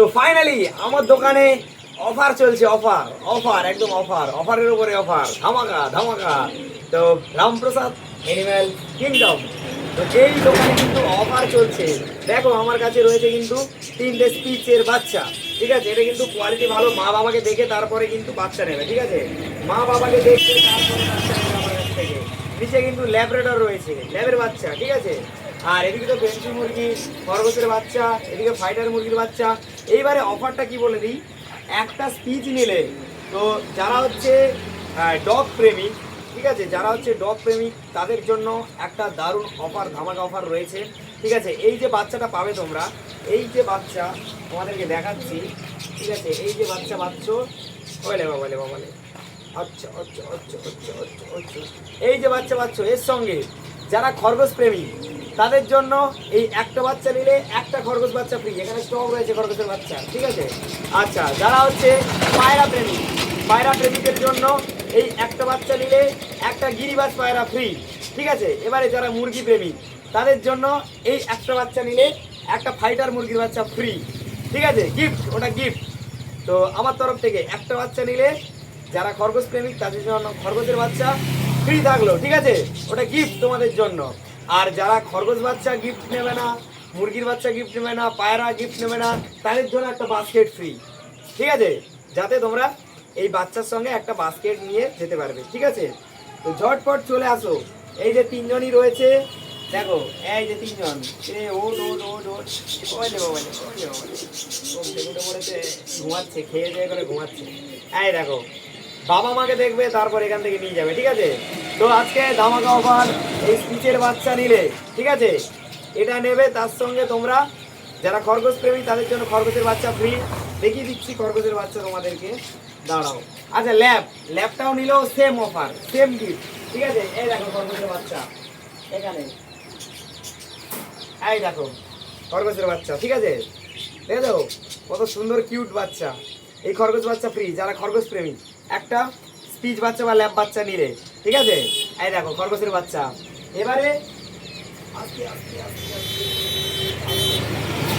তো ফাইনালি আমার দোকানে অফার চলছে, অফার অফার একদম অফার, অফারের উপরে অফার, ধামাকা ধামাকা। তো রামপ্রসাদ অ্যানিম্যাল কিংডম, তো এই দোকানে কিন্তু অফার চলছে। দেখো আমার কাছে রয়েছে কিন্তু 3টে স্পিচের বাচ্চা, ঠিক আছে। এটা কিন্তু কোয়ালিটি ভালো, মা বাবাকে দেখে তারপরে কিন্তু বাচ্চা নেবে, ঠিক আছে। মা বাবাকে দেখে তারপরে বাচ্চা নেবে আমার কাছ থেকে। নিচে কিন্তু ল্যাব্রাডর রয়েছে, ল্যাবের বাচ্চা, ঠিক আছে। আর এদিকে তো বেঞ্চি মুরগি, খরগোশের বাচ্চা, এদিকে ফাইটার মুরগির বাচ্চা। এইবারে অফারটা কি বলে দিই, একটা স্পিচ নিলে তো যারা হচ্ছে ডগ প্রেমিক, ঠিক আছে, যারা হচ্ছে ডগ প্রেমিক তাদের জন্য একটা দারুণ অফার, ধামাকা অফার রয়েছে, ঠিক আছে। এই যে বাচ্চাটা পাবে তোমরা, এই যে বাচ্চা তোমাদেরকে দেখাচ্ছি, ঠিক আছে। এই যে বাচ্চা পাচ্ছ, বলে বাবালে বাবালে, আচ্ছা আচ্ছা আচ্ছা আচ্ছা আচ্ছা আচ্ছা, এই যে বাচ্চা পাচ্ছ, এর সঙ্গে যারা খরগোশ প্রেমী তাদের জন্য এই একটা বাচ্চা নিলে একটা খরগোশ বাচ্চা ফ্রি। এখানে স্টক রয়েছে খরগোশের বাচ্চা, ঠিক আছে। আচ্ছা, যারা হচ্ছে পায়রা প্রেমী, পায়রা প্রেমীদের জন্য এই একটা বাচ্চা নিলে একটা গিরিবাজ পায়রা ফ্রি, ঠিক আছে। এবারে যারা মুরগি প্রেমী তাদের জন্য এই একটা বাচ্চা নিলে একটা ফাইটার মুরগির বাচ্চা ফ্রি, ঠিক আছে, গিফট, ওটা গিফট। তো আমার তরফ থেকে একটা বাচ্চা নিলে যারা খরগোশ প্রেমিক তাদের জন্য খরগোশের বাচ্চা ফ্রি থাকলো, ঠিক আছে, ওটা গিফট তোমাদের জন্য। আর যারা খরগোশ বাচ্চা গিফট নেবে না, মুরগির বাচ্চা গিফট নেবে না, পায়রা গিফট নেবে না, তাদের জন্য একটা বাস্কেট ফ্রি, ঠিক আছে, যাতে তোমরা এই বাচ্চার সঙ্গে একটা বাস্কেট নিয়ে যেতে পারবে, ঠিক আছে। তো ঝটপট চলে আসো, এই যে তিনজনই রয়েছে, দেখো এই যে তিনজন, ওট ওট ওট ওট, ওইলে বাবালে ওইলে বাবালে, ও দেখে পড়েছে, ঘুমাচ্ছে, খেয়ে দিয়ে করে ঘুমাচ্ছে। এই দেখো, বাবা মাকে দেখবে তারপর এখান থেকে নিয়ে যাবে, ঠিক আছে। তো আজকে ধামাকা অফার, এই স্পিচের বাচ্চা নিলে, ঠিক আছে, এটা নেবে, তার সঙ্গে তোমরা যারা খরগোশ প্রেমী তাদের জন্য খরগোশের বাচ্চা ফ্রি। দেখিয়ে দিচ্ছি খরগোশের বাচ্চা তোমাদেরকে, দাঁড়াও। আচ্ছা, ল্যাবটাও নিলেও সেম অফার, সেম গিফট, ঠিক আছে। এই দেখো খরগোশের বাচ্চা এখানে, এই দেখো খরগোশের বাচ্চা, ঠিক আছে। দেখে দাও কত সুন্দর কিউট বাচ্চা, এই খরগোশ বাচ্চা ফ্রি যারা খরগোশ প্রেমী একটা স্পিচ বাচ্চা বা ল্যাব বাচ্চা নিলে, ঠিক আছে। এই দেখো খরগোশের বাচ্চা। এবারে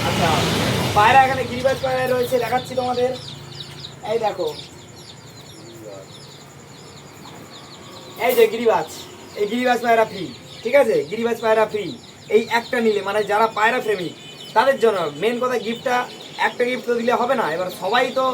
আচ্ছা, পায়রা এখানে গিরিবাজ পায়রা রয়েছে, দেখাচ্ছি তোমাদের। এই দেখো, এই যে গিরিবাজ, এই গিরিবাজ পায়রা ফ্রি, ঠিক আছে, গিরিবাজ পায়রা ফ্রি এই একটা নিলে, মানে যারা পায়রা প্রেমী তাদের জন্য। মেন কথা গিফটটা, একটা গিফট তো দিলে হবে না, এবার সবাই তো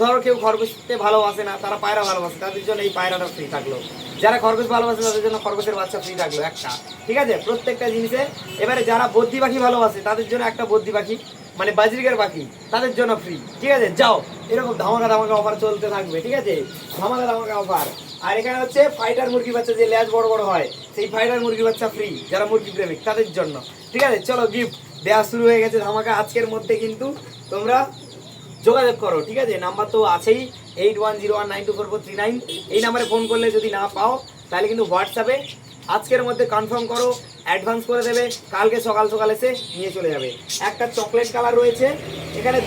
ধরো কেউ খরগোশকে ভালোবাসে না, তারা পায়রা ভালোবাসে, তাদের জন্য এই পায়রাটা ফ্রি থাকলো। যারা খরগোশ ভালোবাসে তাদের জন্য খরগোশের বাচ্চা ফ্রি থাকলো একটা, ঠিক আছে, প্রত্যেকটা জিনিসে। এবারে যারা বদ্রি পাখি ভালোবাসে তাদের জন্য একটা বদ্রি পাখি, মানে বাজরিকার পাখি, তাদের জন্য ফ্রি, ঠিক আছে। যাও, এরকম ধামাকা ধামাকা অফার চলতে থাকবে, ঠিক আছে, ধামাকা ধামাকা অফার। আর এখানে হচ্ছে ফাইটার মুরগি বাচ্চা, যে ল্যাজ বড় বড় হয়, সেই ফাইটার মুরগি বাচ্চা ফ্রি যারা মুরগি প্রেমিক তাদের জন্য, ঠিক আছে। চলো, গিফট দেওয়া শুরু হয়ে গেছে ধামাকা আজকের মধ্যে, কিন্তু তোমরা যোগাযোগ করো, ঠিক আছে। নাম্বার তো আছেই, 8101924439, এই নাম্বারে ফোন করলে যদি না পাও তাহলে কিন্তু হোয়াটসঅ্যাপে আজকের মধ্যে কনফার্ম করো, অ্যাডভান্স করে দেবে, কালকে সকাল সকাল এসে নিয়ে চলে যাবে। একটা চকলেট কালার রয়েছে এখানে,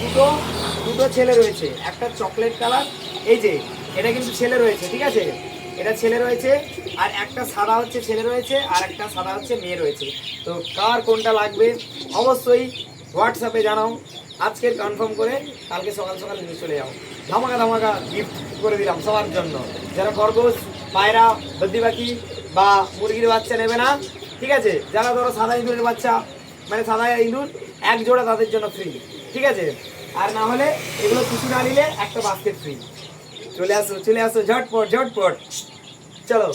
দুটো ছেলে রয়েছে, একটা চকলেট কালার, এই যে এটা কিন্তু ছেলে রয়েছে, ঠিক আছে, এটা ছেলে রয়েছে। আর একটা সাদা হচ্ছে ছেলে রয়েছে, আর একটা সাদা হচ্ছে মেয়ে রয়েছে। তো কার কোনটা লাগবে অবশ্যই হোয়াটসঅ্যাপে জানাও, আজকের কনফার্ম করে কালকে সকাল সকাল নিয়ে চলে যাও। ধামাকা ধামাকা গিফট করে দিলাম সবার জন্য। যারা খরগোশ, পায়রা, বদ্রি পাখি বা মুরগির বাচ্চা নেবে না, ঠিক আছে, যারা ধরো সাদা ইঁদুরের বাচ্চা, মানে সাদা ইঁদুর এক জোড়া, তাদের জন্য ফ্রি, ঠিক আছে। আর না হলে এগুলো কিছু না নিলে একটা বাস্কেট ফ্রি। চলে আসো ঝটপট ঝটপট, চলো।